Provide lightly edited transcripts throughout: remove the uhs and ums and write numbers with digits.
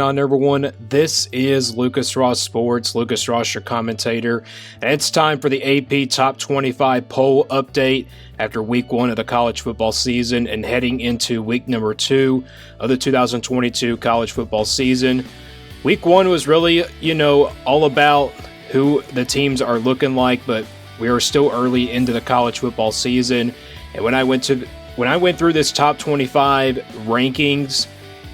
on, everyone? This is Lucas Ross Sports, Lucas Ross, your commentator, and it's time for the AP Top 25 poll update after week 1 of the college football season and heading into week number 2 of the 2022 college football season. Week 1 was really, all about who the teams are looking like, but we are still early into the college football season, and when I went through this top 25 rankings,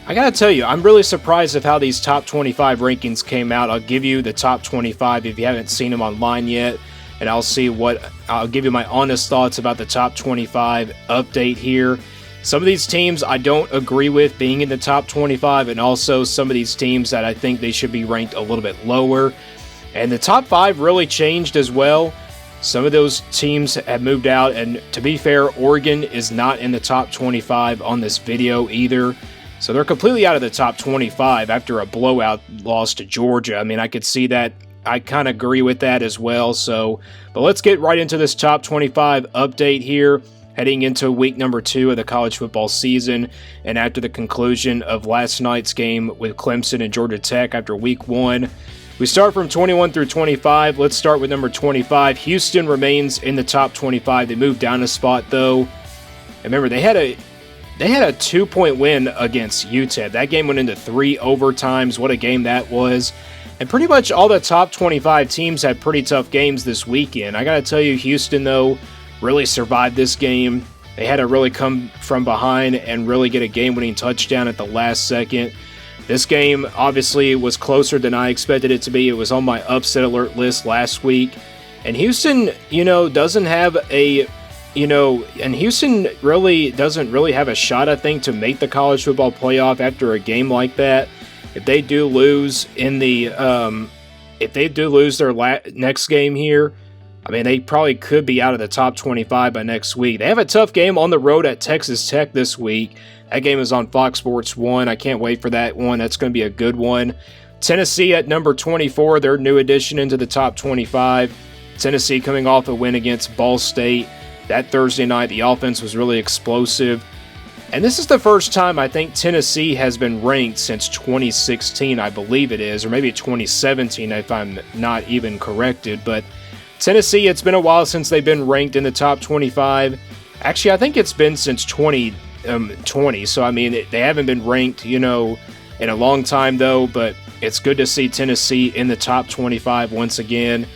I gotta tell you, I'm really surprised of how these top 25 rankings came out. I'll give you the top 25 if you haven't seen them online yet, and I'll give you my honest thoughts about the top 25 update here. Some of these teams I don't agree with being in the top 25, and also some of these teams that I think they should be ranked a little bit lower. And the top 5 really changed as well. Some of those teams have moved out, and to be fair, Oregon is not in the top 25 on this video either. So they're completely out of the top 25 after a blowout loss to Georgia. I mean, I could see that. I kind of agree with that as well. But let's get right into this top 25 update here, heading into week number 2 of the college football season, and after the conclusion of last night's game with Clemson and Georgia Tech after week 1. We start from 21 through 25. Let's start with number 25. Houston remains in the top 25. They moved down a spot, though. And remember, they had a 2-point win against UTEP. That game went into 3 overtimes. What a game that was. And pretty much all the top 25 teams had pretty tough games this weekend. I got to tell you, Houston, though, really survived this game. They had to really come from behind and really get a game-winning touchdown at the last second. This game, obviously, was closer than I expected it to be. It was on my upset alert list last week. And Houston, doesn't have and Houston really doesn't really have a shot, I think, to make the college football playoff after a game like that. If they do lose their next game here, I mean, they probably could be out of the top 25 by next week. They have a tough game on the road at Texas Tech this week. That game is on Fox Sports 1. I can't wait for that one. That's going to be a good one. Tennessee at number 24, their new addition into the top 25. Tennessee coming off a win against Ball State. That Thursday night, the offense was really explosive. And this is the first time I think Tennessee has been ranked since 2016, I believe it is, or maybe 2017 if I'm not even corrected. But Tennessee, it's been a while since they've been ranked in the top 25. Actually, I think it's been since 2020. So, I mean, they haven't been ranked, in a long time, though. But it's good to see Tennessee in the top 25 once again.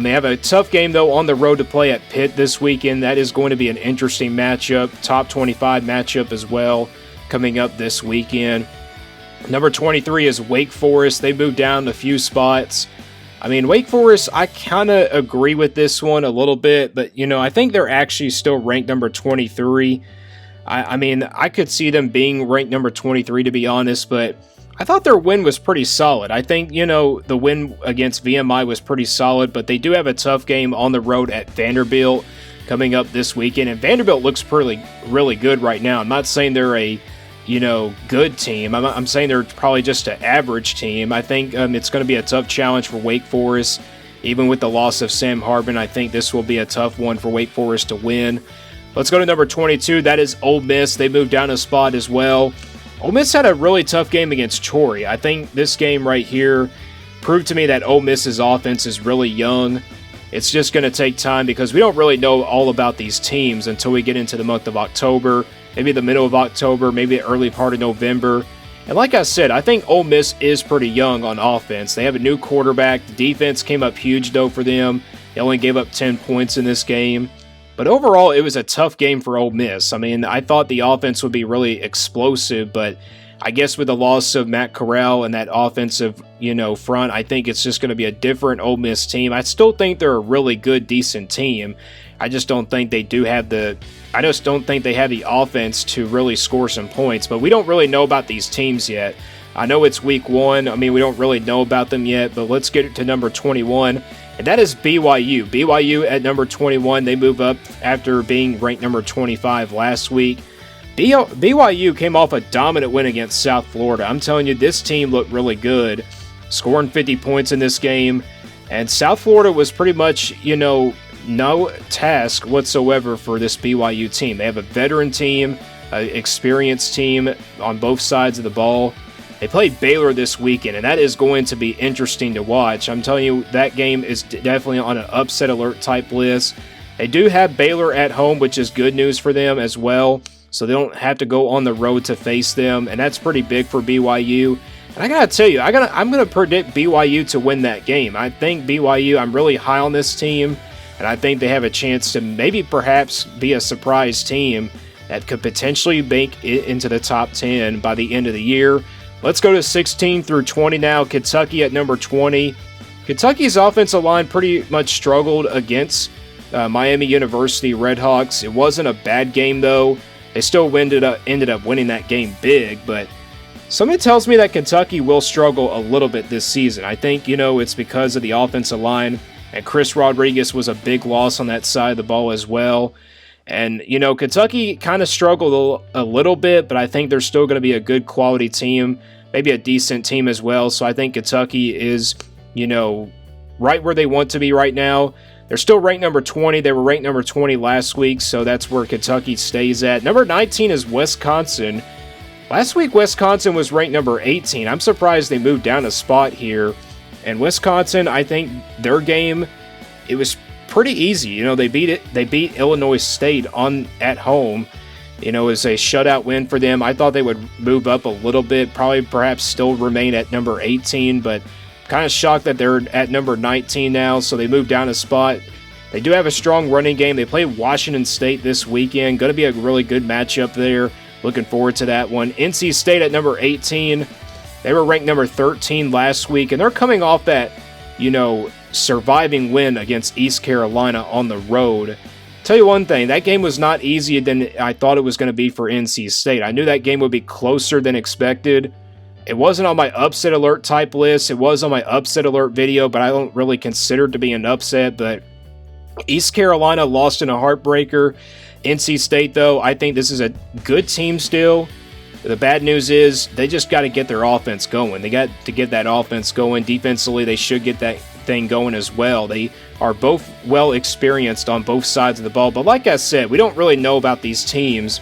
They have a tough game, though, on the road to play at Pitt this weekend. That is going to be an interesting matchup. Top 25 matchup as well coming up this weekend. Number 23 is Wake Forest. They moved down a few spots. I mean, Wake Forest, I kind of agree with this one a little bit, but, I think they're actually still ranked number 23. I mean, I could see them being ranked number 23, to be honest, but I thought their win was pretty solid. I think, the win against VMI was pretty solid, but they do have a tough game on the road at Vanderbilt coming up this weekend, and Vanderbilt looks really good right now. I'm not saying they're a, good team. I'm saying they're probably just an average team. I think it's going to be a tough challenge for Wake Forest. Even with the loss of Sam Hartman, I think this will be a tough one for Wake Forest to win. Let's go to number 22. That is Ole Miss. They moved down a spot as well. Ole Miss had a really tough game against Troy. I think this game right here proved to me that Ole Miss's offense is really young. It's just going to take time because we don't really know all about these teams until we get into the month of October, maybe the middle of October, maybe the early part of November. And like I said, I think Ole Miss is pretty young on offense. They have a new quarterback. The defense came up huge, though, for them. They only gave up 10 points in this game. But overall, it was a tough game for Ole Miss. I mean, I thought the offense would be really explosive, but I guess with the loss of Matt Corral and that offensive, front, I think it's just going to be a different Ole Miss team. I still think they're a really good, decent team. I just don't think they have the offense to really score some points. But we don't really know about these teams yet. I know it's week 1. I mean, we don't really know about them yet, but let's get to number 21. And that is BYU. BYU at number 21. They move up after being ranked number 25 last week. BYU came off a dominant win against South Florida. I'm telling you, this team looked really good, scoring 50 points in this game. And South Florida was pretty much, no task whatsoever for this BYU team. They have a veteran team, an experienced team on both sides of the ball. They play Baylor this weekend, and that is going to be interesting to watch. I'm telling you, that game is definitely on an upset alert type list. They do have Baylor at home, which is good news for them as well, so they don't have to go on the road to face them, and that's pretty big for BYU. And I gotta tell you, I'm gonna predict BYU to win that game. I think BYU, I'm really high on this team, and I think they have a chance to maybe perhaps be a surprise team that could potentially make it into the top 10 by the end of the year. Let's go to 16 through 20 now. Kentucky at number 20. Kentucky's offensive line pretty much struggled against Miami University Redhawks. It wasn't a bad game, though. They still ended up winning that game big, but something tells me that Kentucky will struggle a little bit this season. I think, it's because of the offensive line, and Chris Rodriguez was a big loss on that side of the ball as well. And, Kentucky kind of struggled a little bit, but I think they're still going to be a good quality team, maybe a decent team as well. So I think Kentucky is, right where they want to be right now. They're still ranked number 20. They were ranked number 20 last week, so that's where Kentucky stays at. Number 19 is Wisconsin. Last week, Wisconsin was ranked number 18. I'm surprised they moved down a spot here. And Wisconsin, I think their game, it was pretty easy. They beat Illinois State at home. It was a shutout win for them. I thought they would move up a little bit, perhaps still remain at number 18, but kind of shocked that they're at number 19 now, so they moved down a spot. They do have a strong running game. They play Washington State this weekend. Going to be a really good matchup there. Looking forward to that one. NC State at number 18. They were ranked number 13 last week, and they're coming off that, surviving win against East Carolina on the road. Tell you one thing, that game was not easier than I thought it was going to be for NC State. I knew that game would be closer than expected. It wasn't on my upset alert type list. It was on my upset alert video, but I don't really consider it to be an upset. But East Carolina lost in a heartbreaker. NC State, though, I think this is a good team still. The bad news is they just got to get their offense going. They got to get that offense going. Defensively, they should get that thing going as well. They are both well experienced on both sides of the ball. But like I said, we don't really know about these teams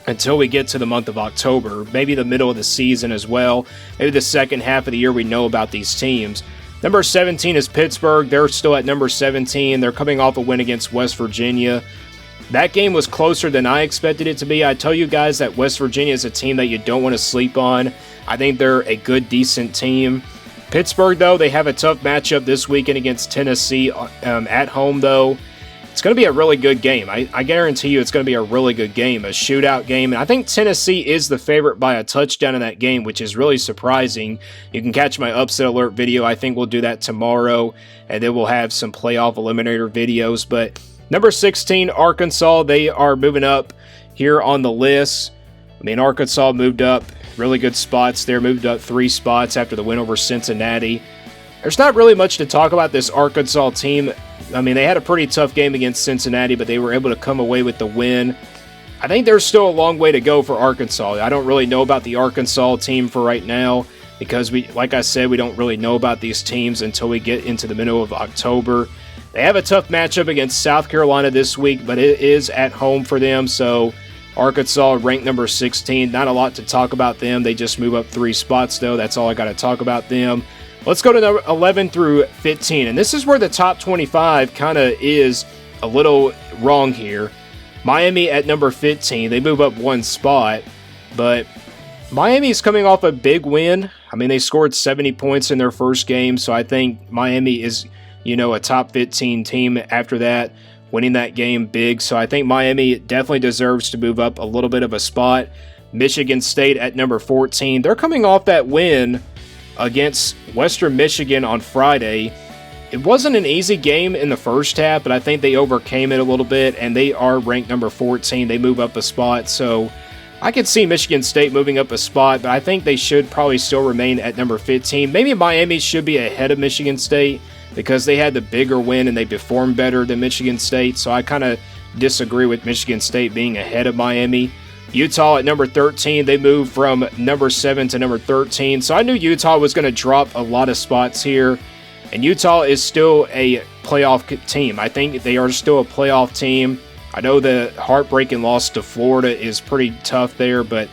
until we get to the month of October, maybe the middle of the season as well. Maybe the second half of the year we know about these teams. Number 17 is Pittsburgh. They're still at number 17. They're coming off a win against West Virginia. That game was closer than I expected it to be. I tell you guys that West Virginia is a team that you don't want to sleep on. I think they're a good, decent team. Pittsburgh, though, they have a tough matchup this weekend against Tennessee at home, though. It's going to be a really good game. I guarantee you it's going to be a really good game, a shootout game. And I think Tennessee is the favorite by a touchdown in that game, which is really surprising. You can catch my upset alert video. I think we'll do that tomorrow, and then we'll have some playoff eliminator videos. But number 16, Arkansas, they are moving up here on the list. Arkansas moved up really good spots there, moved up 3 spots after the win over Cincinnati. There's not really much to talk about this Arkansas team. They had a pretty tough game against Cincinnati, but they were able to come away with the win. I think there's still a long way to go for Arkansas. I don't really know about the Arkansas team for right now because, like I said, we don't really know about these teams until we get into the middle of October. They have a tough matchup against South Carolina this week, but it is at home for them, so Arkansas ranked number 16. Not a lot to talk about them. They just move up 3 spots, though. That's all I got to talk about them. Let's go to number 11 through 15, and this is where the top 25 kind of is a little wrong here. Miami at number 15. They move up 1 spot, but Miami's coming off a big win. They scored 70 points in their first game, so I think Miami is, a top 15 team after that, winning that game big. So I think Miami definitely deserves to move up a little bit of a spot. Michigan State at number 14. They're coming off that win against Western Michigan on Friday. It wasn't an easy game in the first half, but I think they overcame it a little bit, and they are ranked number 14. They move up a spot, so I could see Michigan State moving up a spot, but I think they should probably still remain at number 15. Maybe Miami should be ahead of Michigan State because they had the bigger win and they performed better than Michigan State, so I kind of disagree with Michigan State being ahead of Miami. Utah at number 13, they moved from number 7 to number 13, so I knew Utah was going to drop a lot of spots here, and Utah is still a playoff team. I think they are still a playoff team. I know the heartbreaking loss to Florida is pretty tough there, but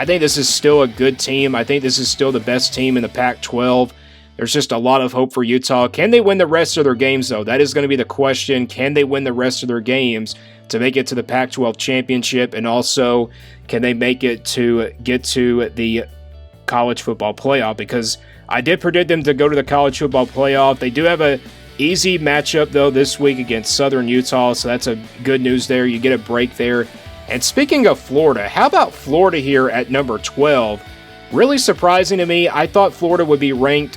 I think this is still a good team. I think this is still the best team in the Pac-12. There's just a lot of hope for Utah. Can they win the rest of their games, though? That is going to be the question. Can they win the rest of their games to make it to the Pac-12 championship? And also, can they make it to get to the college football playoff? Because I did predict them to go to the college football playoff. They do have a easy matchup, though, this week against Southern Utah, so that's a good news there. You get a break there. And speaking of Florida, how about Florida here at number 12? Really surprising to me. I thought Florida would be ranked,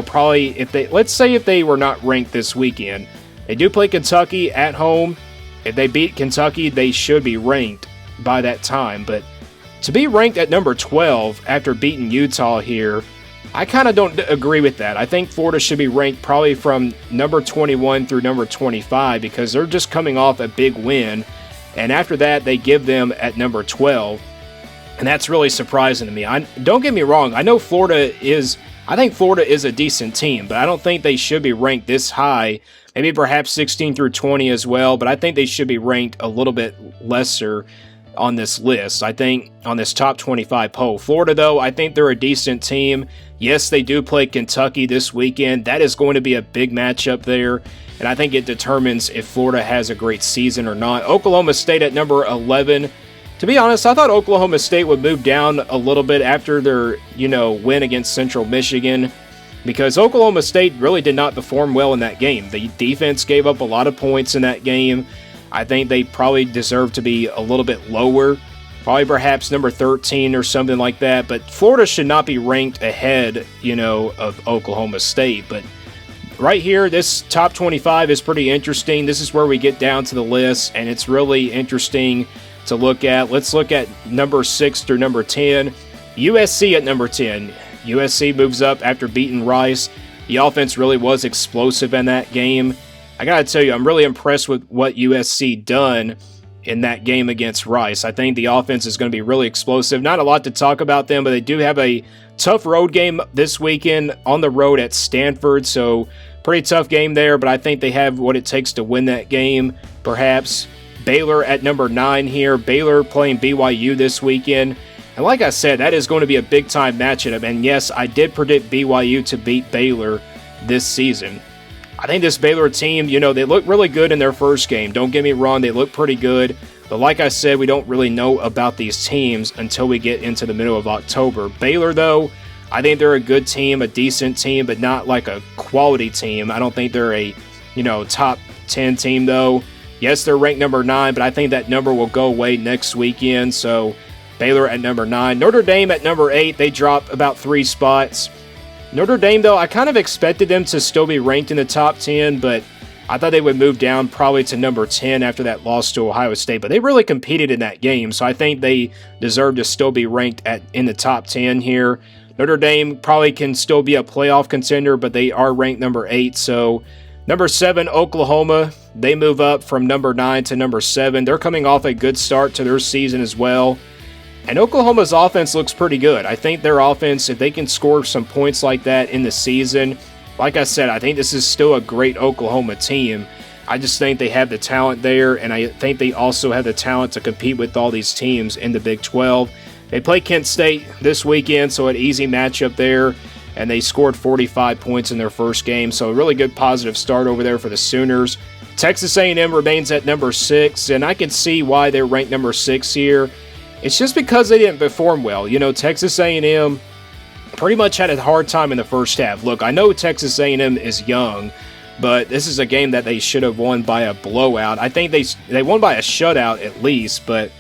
probably let's say if they were not ranked this weekend. They do play Kentucky at home. If they beat Kentucky, they should be ranked by that time. But to be ranked at number 12 after beating Utah here, I kind of don't agree with that. I think Florida should be ranked probably from number 21 through number 25 because they're just coming off a big win. And after that, they give them at number 12. And that's really surprising to me. Don't get me wrong. I think Florida is a decent team, but I don't think they should be ranked this high. Maybe perhaps 16 through 20 as well, but I think they should be ranked a little bit lesser on this list. I think on this top 25 poll. Florida, though, I think they're a decent team. Yes, they do play Kentucky this weekend. That is going to be a big matchup there, and I think it determines if Florida has a great season or not. Oklahoma State at number 11. To be honest, I thought Oklahoma State would move down a little bit after their, win against Central Michigan, because Oklahoma State really did not perform well in that game. The defense gave up a lot of points in that game. I think they probably deserve to be a little bit lower, probably perhaps number 13 or something like that. But Florida should not be ranked ahead, of Oklahoma State. But right here, this top 25 is pretty interesting. This is where we get down to the list, and it's really interesting to look at. Let's look at number 6 through number 10. USC at number 10. USC moves up after beating Rice. The offense really was explosive in that game. I gotta tell you, I'm really impressed with what USC done in that game against Rice. I think the offense is going to be really explosive. Not a lot to talk about them, but they do have a tough road game this weekend on the road at Stanford, so pretty tough game there, but I think they have what it takes to win that game, perhaps. Baylor at number 9 here. Baylor playing BYU this weekend. And like I said, that is going to be a big-time matchup. And yes, I did predict BYU to beat Baylor this season. I think this Baylor team, they look really good in their first game. Don't get me wrong, they look pretty good. But like I said, we don't really know about these teams until we get into the middle of October. Baylor, though, I think they're a good team, a decent team, but not like a quality team. I don't think they're a, top 10 team, though. Yes, they're ranked number 9, but I think that number will go away next weekend. So Baylor at number 9. Notre Dame at number 8. They drop about 3 spots. Notre Dame, though, I kind of expected them to still be ranked in the top 10, but I thought they would move down probably to number 10 after that loss to Ohio State. But they really competed in that game, so I think they deserve to still be ranked in the top 10 here. Notre Dame probably can still be a playoff contender, but they are ranked number 8, so number 7, Oklahoma, they move up from number 9 to number 7. They're coming off a good start to their season as well. And Oklahoma's offense looks pretty good. I think their offense, if they can score some points like that in the season, like I said, I think this is still a great Oklahoma team. I just think they have the talent there, and I think they also have the talent to compete with all these teams in the Big 12. They play Kent State this weekend, so an easy matchup there. And they scored 45 points in their first game, so a really good positive start over there for the Sooners. Texas A&M remains at number 6, and I can see why they're ranked number 6 here. It's just because they didn't perform well. Texas A&M pretty much had a hard time in the first half. Look, I know Texas A&M is young, but this is a game that they should have won by a blowout. I think they won by a shutout at least, but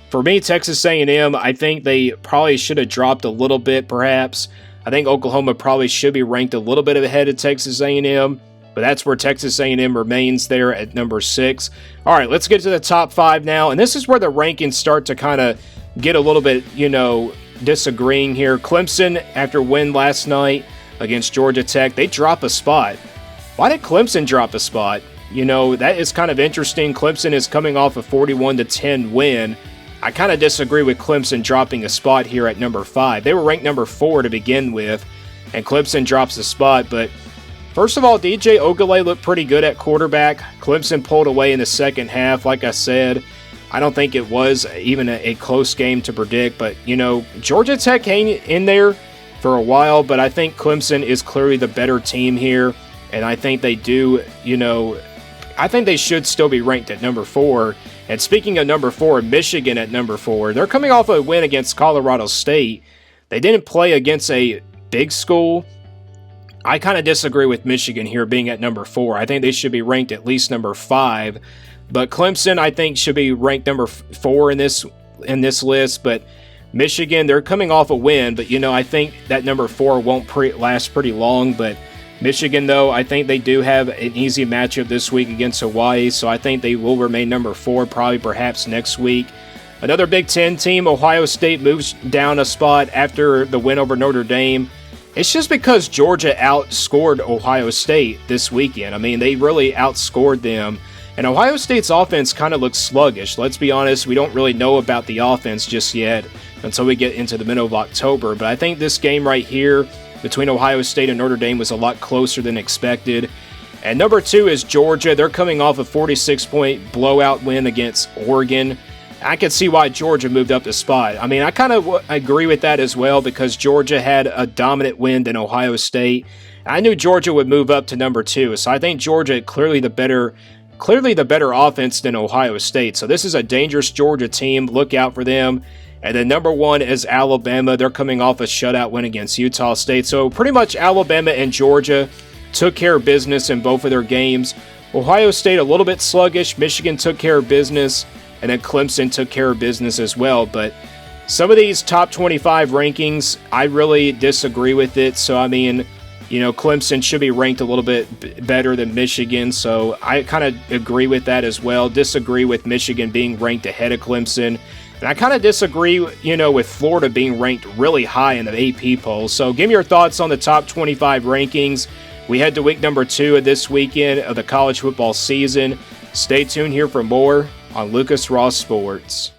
for me, Texas A&M, I think they probably should have dropped a little bit perhaps. I think Oklahoma probably should be ranked a little bit ahead of Texas A&M, but that's where Texas A&M remains there at number 6. All right, let's get to the top 5 now, and this is where the rankings start to kind of get a little bit, disagreeing here. Clemson, after win last night against Georgia Tech, they drop a spot. Why did Clemson drop a spot? That is kind of interesting. Clemson is coming off a 41-10 win. I kind of disagree with Clemson dropping a spot here at number 5. They were ranked number 4 to begin with, and Clemson drops a spot. But first of all, DJ Ogilvie looked pretty good at quarterback. Clemson pulled away in the second half, like I said. I don't think it was even a close game to predict, but, Georgia Tech hang in there for a while, but I think Clemson is clearly the better team here, and I think they do, I think they should still be ranked at number 4. And speaking of number 4, Michigan at number 4, they're coming off a win against Colorado State. They didn't play against a big school. I kind of disagree with Michigan here being at number 4. I think they should be ranked at least number 5. But Clemson, I think, should be ranked number 4 in this list. But Michigan, they're coming off a win. But, I think that number 4 won't last pretty long. But Michigan, though, I think they do have an easy matchup this week against Hawaii. So I think they will remain number 4 probably perhaps next week. Another Big Ten team, Ohio State, moves down a spot after the win over Notre Dame. It's just because Georgia outscored Ohio State this weekend. I mean, they really outscored them. And Ohio State's offense kind of looks sluggish. Let's be honest, we don't really know about the offense just yet until we get into the middle of October. But I think this game right here between Ohio State and Notre Dame was a lot closer than expected. And number 2 is Georgia. They're coming off a 46-point blowout win against Oregon. I can see why Georgia moved up the spot. I mean, I kind of agree with that as well because Georgia had a dominant win than Ohio State. I knew Georgia would move up to number 2, so I think Georgia clearly the better offense than Ohio State. So this is a dangerous Georgia team. Look out for them. And then number 1 is Alabama. They're coming off a shutout win against Utah State. So pretty much Alabama and Georgia took care of business in both of their games. Ohio State a little bit sluggish. Michigan took care of business. And then Clemson took care of business as well. But some of these top 25 rankings, I really disagree with it. So, I mean, Clemson should be ranked a little bit better than Michigan. So I kind of agree with that as well. Disagree with Michigan being ranked ahead of Clemson. And I kind of disagree, with Florida being ranked really high in the AP poll. So give me your thoughts on the top 25 rankings. We head to week number 2 of this weekend of the college football season. Stay tuned here for more on Lucas Ross Sports.